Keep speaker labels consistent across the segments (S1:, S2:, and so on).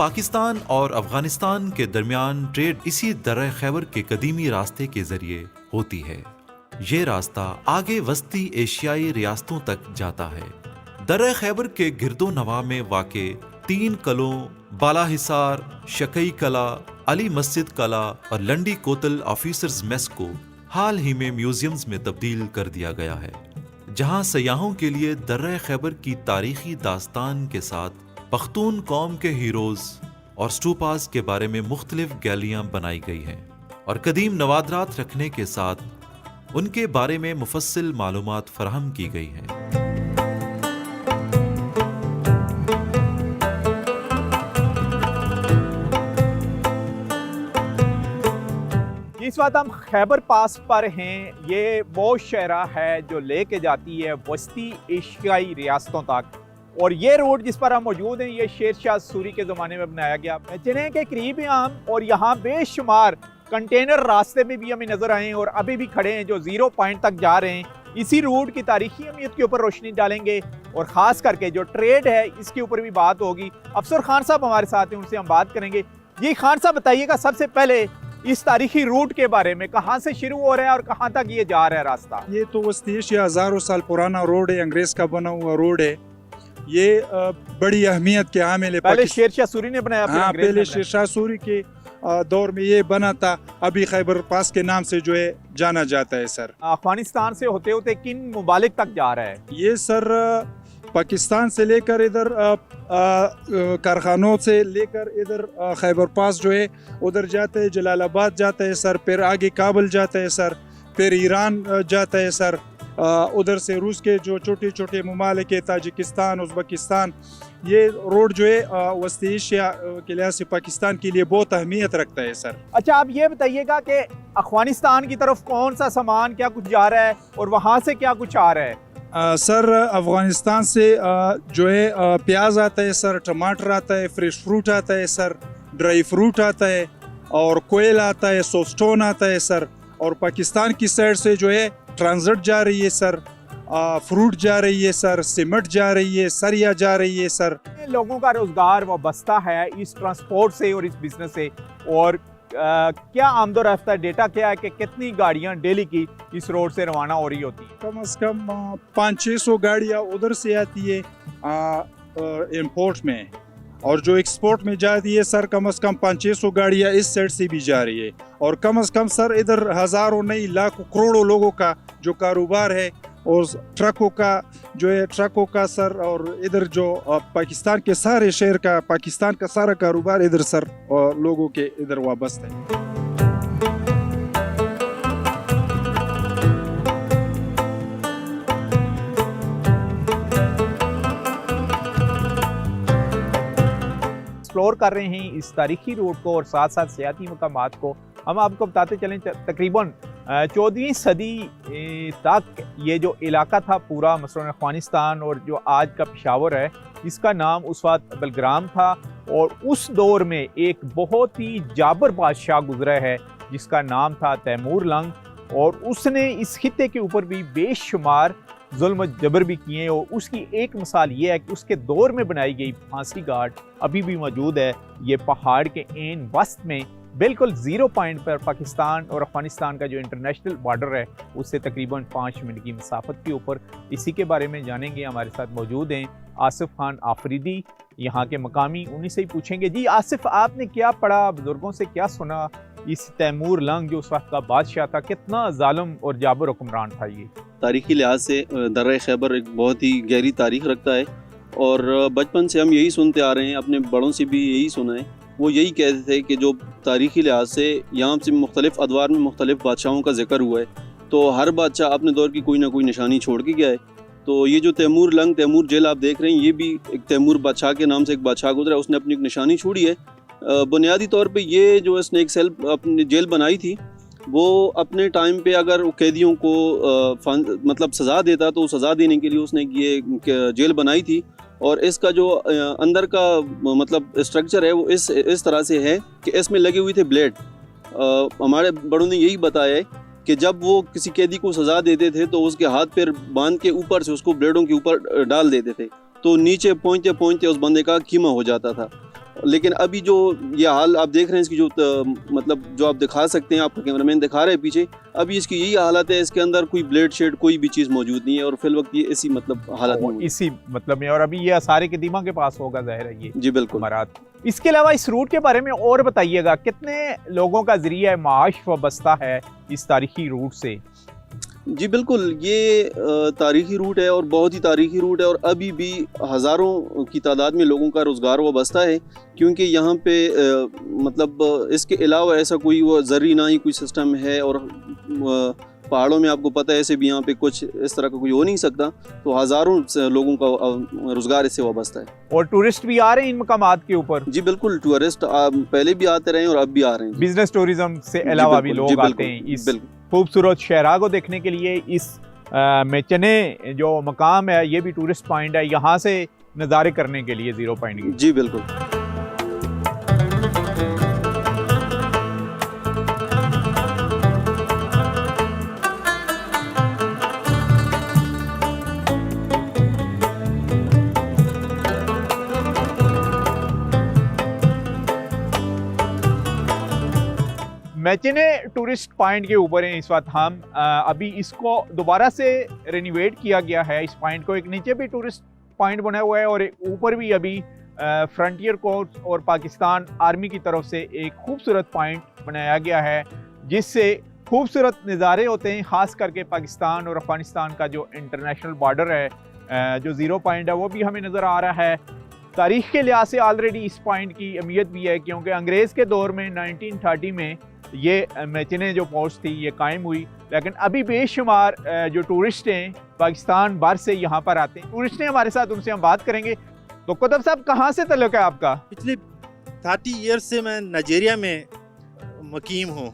S1: पाकिस्तान और अफगानिस्तान के दरमियान ट्रेड इसी दर्रे खैबर के कदीमी रास्ते के जरिए होती है। ये रास्ता आगे वस्ती एशियाई रियासतों तक जाता है। दर्रे खैबर के गिरदो नवा में वाक़े 3 कलों बाला हिसार, शकई कला, अली मस्जिद कला और लंडी कोतल ऑफिसर्स मेस को हाल ही में म्यूजियम्स में तब्दील कर दिया गया है, जहां सयाहों के लिए दर्रे खैबर की तारीखी दास्तान के साथ पख्तून कौम के हीरोज और स्टूपास के बारे में मुख्तलिफ गैलरियां बनाई गई हैं और कदीम नवादरात रखने के साथ उनके बारे में मुफस्सिल मालूमात फराहम की गई हैं।
S2: इस वक्त हम खैबर पास पर हैं। ये वो शहरा है जो लेके जाती है वस्ती एशियाई रियासतों तक, और ये रोड जिस पर हम मौजूद हैं ये शेर शाह सूरी के ज़माने में बनाया गया। चने के करीब हैं हम, और यहाँ बेशुमार कंटेनर रास्ते में भी हमें नज़र आए हैं और अभी भी खड़े हैं जो 0 पॉइंट तक जा रहे हैं। इसी रूट की तारीखी अहमियत के ऊपर रोशनी डालेंगे और ख़ास करके जो ट्रेड है इसके ऊपर भी बात होगी। अफसर खान साहब हमारे साथ हैं, उनसे हम बात करेंगे। जी खान साहब, बताइएगा सबसे पहले इस तारीखी रूट के बारे में, कहाँ से शुरू हो रहा है और कहाँ तक ये जा रहा है रास्ता?
S3: ये तो वस्ती एशिया हज़ारों साल पुराना रोड है, अंग्रेज़ का बना हुआ रोड है। ये बड़ी अहमियत के हामिल है।
S2: पहले शेर शाह सूरी ने बनाया?
S3: हाँ, पहले शेर शाह सूरी के दौर में ये बना था। अभी खैबर पास के नाम से जो है जाना जाता है। सर,
S2: अफगानिस्तान से होते होते किन मुमालिक तक जा रहा है
S3: ये? सर, पाकिस्तान से लेकर इधर कारखानों से लेकर इधर खैबर पास जो है उधर जाता है, जलालाबाद जाता है सर, फिर आगे काबुल जाता है सर, फिर ईरान जाता है सर, उधर से रूस के जो छोटे छोटे ममालिक है, ताजिकिस्तान, उज़्बेकिस्तान। ये रोड जो है वस्ती एशिया के लिहाज से पाकिस्तान के लिए बहुत अहमियत रखता है सर।
S2: अच्छा, आप ये बताइएगा कि अफगानिस्तान की तरफ कौन सा सामान क्या कुछ जा रहा है और वहाँ से क्या कुछ आ रहा है?
S3: सर, अफ़गानिस्तान से जो है प्याज आता है सर, टमाटर आता है, फ्रेश फ्रूट आता है सर, ड्राई फ्रूट आता है, और कोयल आता है, सोस्टोन आता है सर। और पाकिस्तान की साइड से जो है ट्रांजिट जा रही है सर, फ्रूट जा रही है सर, सीमेंट जा रही है, सरिया जा रही है सर।
S2: लोगों का रोजगार वाबस्ता है इस ट्रांसपोर्ट से और इस बिजनेस से, और क्या आमदोरफ्ता डेटा क्या है कि कितनी गाड़ियां डेली की इस रोड से रवाना हो रही होती हैं?
S3: कम से कम 500-600 गाड़ियां उधर से आती है इंपोर्ट में, और जो एक्सपोर्ट में जाती है सर कम से कम 500-600 गाड़ियां इस साइड से भी जा रही है। और कम से कम सर इधर हज़ारों नहीं लाखों करोड़ों लोगों का जो कारोबार है, और ट्रकों का जो है ट्रकों का सर, और इधर जो पाकिस्तान के सारे शहर का, पाकिस्तान का सारा कारोबार इधर सर लोगों के इधर वाबस्ता है।
S2: एक्सप्लोर कर रहे हैं इस तारीखी रोड को और साथ साथ सियाती मकामात को। हम आपको बताते चलें तकरीबन 14वीं सदी तक ये जो इलाका था पूरा, मसलन अफगानिस्तान और जो आज का पेशावर है, इसका नाम उस वक्त बलग्राम था। और उस दौर में एक बहुत ही जाबर बादशाह गुजरा है जिसका नाम था तैमूर लंग, और उसने इस खित्ते के ऊपर भी बेशुमार जुल्म जबर भी किए। और उसकी एक मिसाल ये है कि उसके दौर में बनाई गई फांसी घाट अभी भी मौजूद है। ये पहाड़ के एन वस्त में बिल्कुल 0 पॉइंट पर पाकिस्तान और अफगानिस्तान का जो इंटरनेशनल बॉर्डर है उससे तकरीबन 5 मिनट की मसाफत के ऊपर। इसी के बारे में जानेंगे। हमारे साथ मौजूद हैं आसिफ खान आफरीदी, यहाँ के मकामी, उन्हीं से ही पूछेंगे। जी आसिफ, आपने क्या पढ़ा, बुजुर्गों से क्या सुना? इस तैमूर लंग जो उस वक्त का बादशाह था, कितना जालिम और जाबर हुक्मरान था ये?
S4: तारीखी लिहाज से दर्रा खैबर एक बहुत ही गहरी तारीख रखता है, और बचपन से हम यही सुनते आ रहे हैं, अपने बड़ों से भी यही सुना है। वो यही कहते थे कि जो तारीखी लिहाज से यहाँ से मुख्तलिफ़ अदवार में मुख्तलिफ़ बादशाहों का जिक्र हुआ है, तो हर बादशाह अपने दौर की कोई ना कोई निशानी छोड़ के गया है। तो ये जो तैमूर लंग, तैमूर जेल आप देख रहे हैं, ये भी एक तैमूर बादशाह के नाम से एक बादशाह गुजरा, उसने अपनी एक निशानी छोड़ी है। बुनियादी तौर पे ये जो इसने एक सेल अपनी जेल बनाई थी, वो अपने टाइम पे अगर कैदियों को मतलब सज़ा देता तो सज़ा देने के लिए उसने ये जेल बनाई थी। और इसका जो अंदर का मतलब स्ट्रक्चर है वो इस तरह से है कि इसमें लगे हुए थे ब्लेड। हमारे बड़ों ने यही बताया है कि जब वो किसी कैदी को सज़ा देते थे तो उसके हाथ पैर बांध के ऊपर से उसको ब्लेडों के ऊपर डाल देते थे, तो नीचे पहुँचते पहुँचते उस बंदे का कीमा हो जाता था। लेकिन अभी जो ये हाल आप देख रहे हैं इसकी जो मतलब जो आप दिखा सकते हैं, आपका कैमरामैन दिखा रहे हैं पीछे, अभी इसकी यही हालत है। इसके अंदर कोई ब्लेड शेड कोई भी चीज़ मौजूद नहीं है और फिल वक्त ये इसी मतलब हालत में
S2: इसी मतलब में, और अभी ये आसार कदीमा के पास होगा ज़ाहिर है ये
S4: जी बिल्कुल।
S2: मरात। इसके अलावा इस रूट के बारे में और बताइएगा, कितने लोगों का जरिया माश वाबस्ता है इस तारीखी रूट से?
S4: जी बिल्कुल, ये तारीखी रूट है और बहुत ही तारीखी रूट है और अभी भी हज़ारों की तादाद में लोगों का रोज़गार वाबस्ता है, क्योंकि यहाँ पे मतलब इसके अलावा ऐसा कोई वो ज़रूरी ना ही कोई सिस्टम है। और पहाड़ों में आपको पता है ऐसे भी यहाँ पे कुछ इस तरह का कोई हो नहीं सकता, तो हज़ारों लोगों का रोज़गार इससे वाबस्ता है।
S2: और टूरिस्ट भी आ रहे हैं इन मकामात के ऊपर?
S4: जी बिल्कुल, टूरिस्ट पहले भी आते रहे हैं और अब भी आ रहे हैं।
S2: बिजनेस टूरिज्म से अलावा भी लोग आते हैं इस खूबसूरत शहरा को देखने के लिए। इस मेचने जो मकाम है ये भी टूरिस्ट पॉइंट है, यहाँ से नज़ारे करने के लिए 0 पॉइंट की।
S4: जी बिल्कुल।
S2: मेचने टूरिस्ट पॉइंट के ऊपर हैं इस वक्त हम। अभी इसको दोबारा से रेनोवेट किया गया है इस पॉइंट को। एक नीचे भी टूरिस्ट पॉइंट बना हुआ है और एक ऊपर भी अभी फ्रंटियर कोर्स और पाकिस्तान आर्मी की तरफ से एक खूबसूरत पॉइंट बनाया गया है, जिससे खूबसूरत नज़ारे होते हैं। ख़ास करके पाकिस्तान और अफ़गानिस्तान का जो इंटरनेशनल बॉर्डर है, जो 0 पॉइंट है, वो भी हमें नज़र आ रहा है। तारीख़ के लिहाज से ऑलरेडी इस पॉइंट की अहमियत भी है, क्योंकि अंग्रेज़ के दौर में 1930 में ये मेचने जो पोस्ट थी ये कायम हुई। लेकिन अभी बेशुमार जो टूरिस्ट हैं पाकिस्तान भर से यहाँ पर आते हैं। टूरिस्ट हैं हमारे साथ, उनसे हम बात करेंगे। तो कुतुब साहब, कहाँ से तल्लुक़ है आपका?
S5: पिछले 30 ईयर्स से मैं नाइजीरिया में मुकीम हूँ।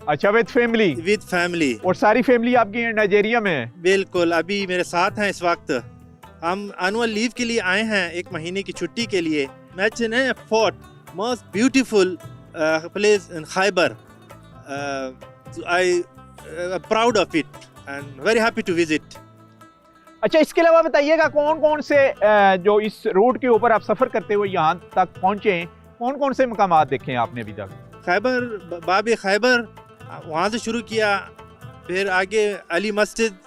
S2: अच्छा, विद फैमिली?
S5: With family.
S2: और सारी फैमिली आपकी नाइजीरिया में है?
S5: बिल्कुल, अभी मेरे साथ हैं इस वक्त। हम एनुअल लीव के लिए आए हैं, 1 महीने की छुट्टी के लिए। मेचने fort, most beautiful place in Khyber. I proud of it and very happy to visit.
S2: अच्छा, इसके अलावा बताइएगा कौन कौन से जो इस रूट के ऊपर आप सफ़र करते हुए यहाँ तक पहुँचे, कौन कौन से मकामात देखे हैं आपने अभी तक?
S5: खैबर, बाबे खैबर, वहाँ से शुरू किया, फिर आगे अली मस्जिद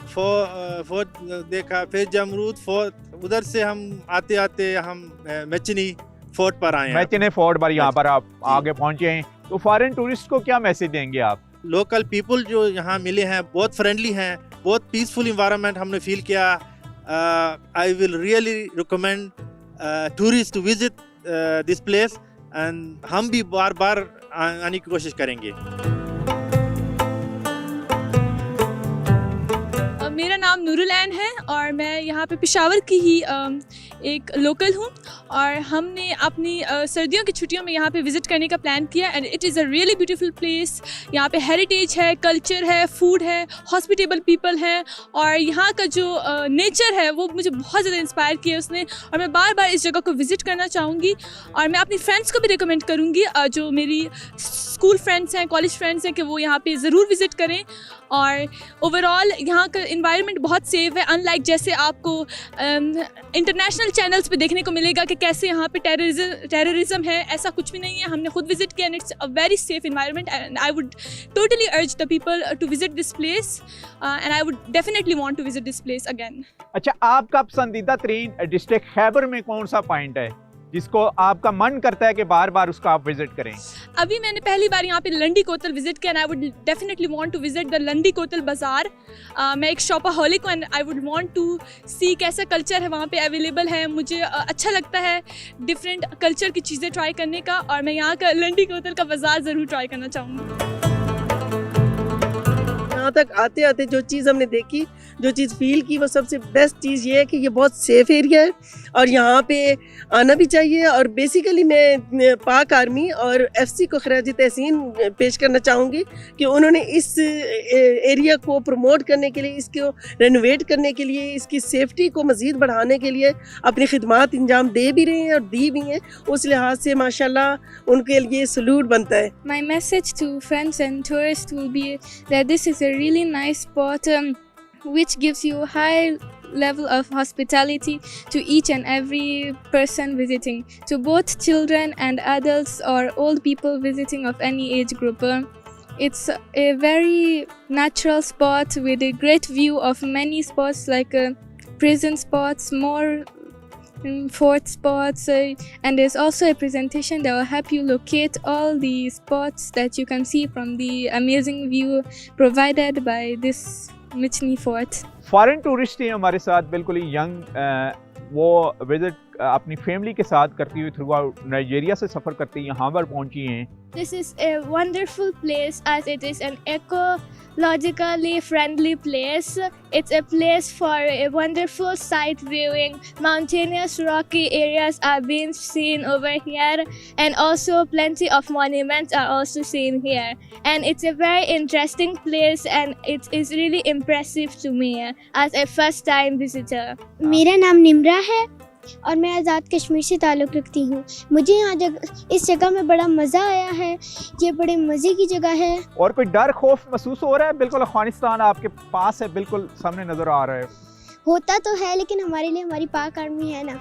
S5: फोर्ट देखा, फिर जमरूद फोर्ट। उधर से हम आते आते हम मेचनी फोर्ट पर आए।
S2: मेचने फोर्ट पर यहाँ पर आप आगे पहुँचे हैं, तो फॉरेन टूरिस्ट को क्या मैसेज देंगे आप?
S5: लोकल पीपल जो यहाँ मिले हैं बहुत फ्रेंडली हैं, बहुत पीसफुल इन्वायरमेंट हमने फील किया। I will really recommend tourist to visit this place and हम भी बार बार आने की कोशिश करेंगे।
S6: मेरा नाम नूरुलैन है और मैं यहाँ पे पेशावर की ही एक लोकल हूँ, और हमने अपनी सर्दियों की छुट्टियों में यहाँ पे विज़िट करने का प्लान किया। And it is a really beautiful place. यहाँ पे हेरिटेज है, कल्चर है, फूड है, हॉस्पिटेबल पीपल हैं, और यहाँ का जो नेचर है वो मुझे बहुत ज़्यादा इंस्पायर किया उसने, और मैं बार बार इस जगह को विज़िट करना चाहूँगी। और मैं अपनी फ्रेंड्स को भी रिकमेंड करूँगी, जो मेरी स्कूल फ्रेंड्स हैं, कॉलेज फ्रेंड्स हैं, कि वो यहाँ पे ज़रूर विज़िट करें। और ओवरऑल यहाँ का इन्वायरमेंट बहुत सेफ है, अनलाइक जैसे आपको इंटरनेशनल चैनल्स पे देखने को मिलेगा कि कैसे यहाँ पे टेररिज्म है, ऐसा कुछ भी नहीं है। हमने खुद विजिट किया and it's a very safe environment, and I would totally urge the people to visit this place, and I would definitely want to visit this place again.
S2: अच्छा, आपका पसंदीदा तरीन डिस्ट्रिक्ट खैबर में कौन सा पॉइंट है जिसको आपका मन करता है कि बार बार उसका आप विजिट करें?
S6: अभी मैंने पहली बार यहाँ पे लंडी कोतल विजिट किया, and I would definitely want to visit the Landi Kotal bazaar. मैं एक शॉपaholic हूँ, and I would want to see कैसा कल्चर है वहाँ पे अवेलेबल है। मुझे अच्छा लगता है डिफरेंट कल्चर की चीज़ें ट्राई करने का, और मैं यहाँ का लंडी कोतल का बाज़ार ज़रूर ट्राई करना चाहूँगी।
S7: यहाँ तक आते आते जो चीज़ हमने देखी, जो चीज़ फील की, वो सबसे बेस्ट चीज़ ये है कि ये बहुत सेफ़ एरिया है और यहाँ पे आना भी चाहिए। और बेसिकली मैं पाक आर्मी और एफसी को खराज तहसीन पेश करना चाहूँगी कि उन्होंने इस एरिया को प्रमोट करने के लिए, इसको रेनोवेट करने के लिए, इसकी सेफ्टी को मज़ीद बढ़ाने के लिए अपनी खिदमात इंजाम दे भी रहे हैं और दी भी हैं। उस लिहाज से माशाल्लाह उनके लिए सलूट बनता है।
S8: My message to friends and tourists will be that this is a really nice spot which gives you high level of hospitality to each and every person visiting, to both children and adults or old people visiting of any age group. It's a very natural spot with a great view of many spots like prison spots, more fort spots, and there's also a presentation that will help you locate all the spots that you can see from the amazing view provided by this Michni fort.
S2: Foreign tourist हैं हमारे साथ, बिल्कुल ही young, वो visit अपनी family के साथ करती हुई थ्रू आउट नाइजीरिया से सफ़र करती यहाँ पर पहुँची हैं।
S8: This is a wonderful place as it is an ecologically friendly place. It's a place for a wonderful sight viewing. Mountainous rocky areas are being seen over here, and also plenty of monuments are also seen here. And it's a very interesting place, and it is really impressive to me as a first time visitor.
S9: मेरा नाम निम्रा है और मैं आज़ाद कश्मीर से ताल्लुक़ रखती हूँ। मुझे यहाँ इस जगह में बड़ा मज़ा आया है, ये बड़े मज़े की जगह है।
S2: और कोई डर खौफ महसूस हो रहा है? बिल्कुल अफगानिस्तान आपके पास है, बिल्कुल सामने नज़र आ रहा है।
S9: होता तो है, लेकिन हमारे लिए हमारी पाक आर्मी है ना।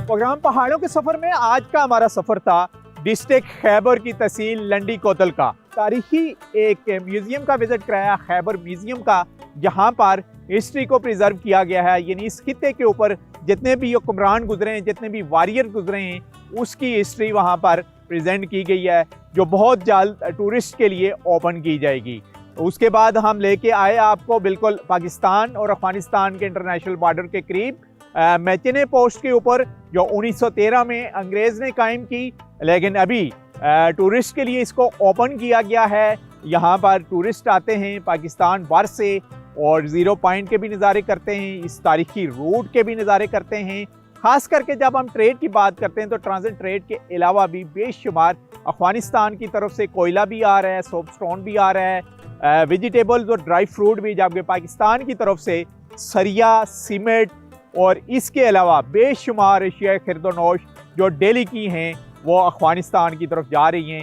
S2: प्रोग्राम पहाड़ों के सफ़र में आज का हमारा सफ़र था डिस्ट्रिक्ट खैबर की तहसील लंडी कोतल का। तारीखी एक म्यूज़ियम का विज़िट कराया, खैबर म्यूज़ियम का, जहाँ पर हिस्ट्री को प्रिजर्व किया गया है, यानी इस खित्ते के ऊपर जितने भी हुक्मरान गुजरे हैं, जितने भी वॉरियर गुजरे हैं, उसकी हिस्ट्री वहाँ पर प्रेजेंट की गई है, जो बहुत जल्द टूरिस्ट के लिए ओपन की जाएगी। उसके बाद हम लेके आए आपको बिल्कुल पाकिस्तान और अफगानिस्तान के इंटरनेशनल बॉर्डर के करीब मैचने पोस्ट के ऊपर, जो 1913 में अंग्रेज़ ने कायम की, लेकिन अभी टूरिस्ट के लिए इसको ओपन किया गया है। यहाँ पर टूरिस्ट आते हैं पाकिस्तान भर से और ज़ीरो पॉइंट के भी नज़ारे करते हैं, इस तारीखी रूट के भी नज़ारे करते हैं। ख़ास करके जब हम ट्रेड की बात करते हैं तो ट्रांजिट ट्रेड के अलावा भी बेशुमार अफगानिस्तान की तरफ से कोयला भी आ रहा है, सोप स्टोन भी आ रहा है, वेजिटेबल्स और ड्राई फ्रूट भी, जबकि पाकिस्तान की तरफ से सरिया, सीमेंट और इसके अलावा बेशुमार एशियाई खिरदोनोश जो डेली की हैं वो अफगानिस्तान की तरफ जा रही हैं।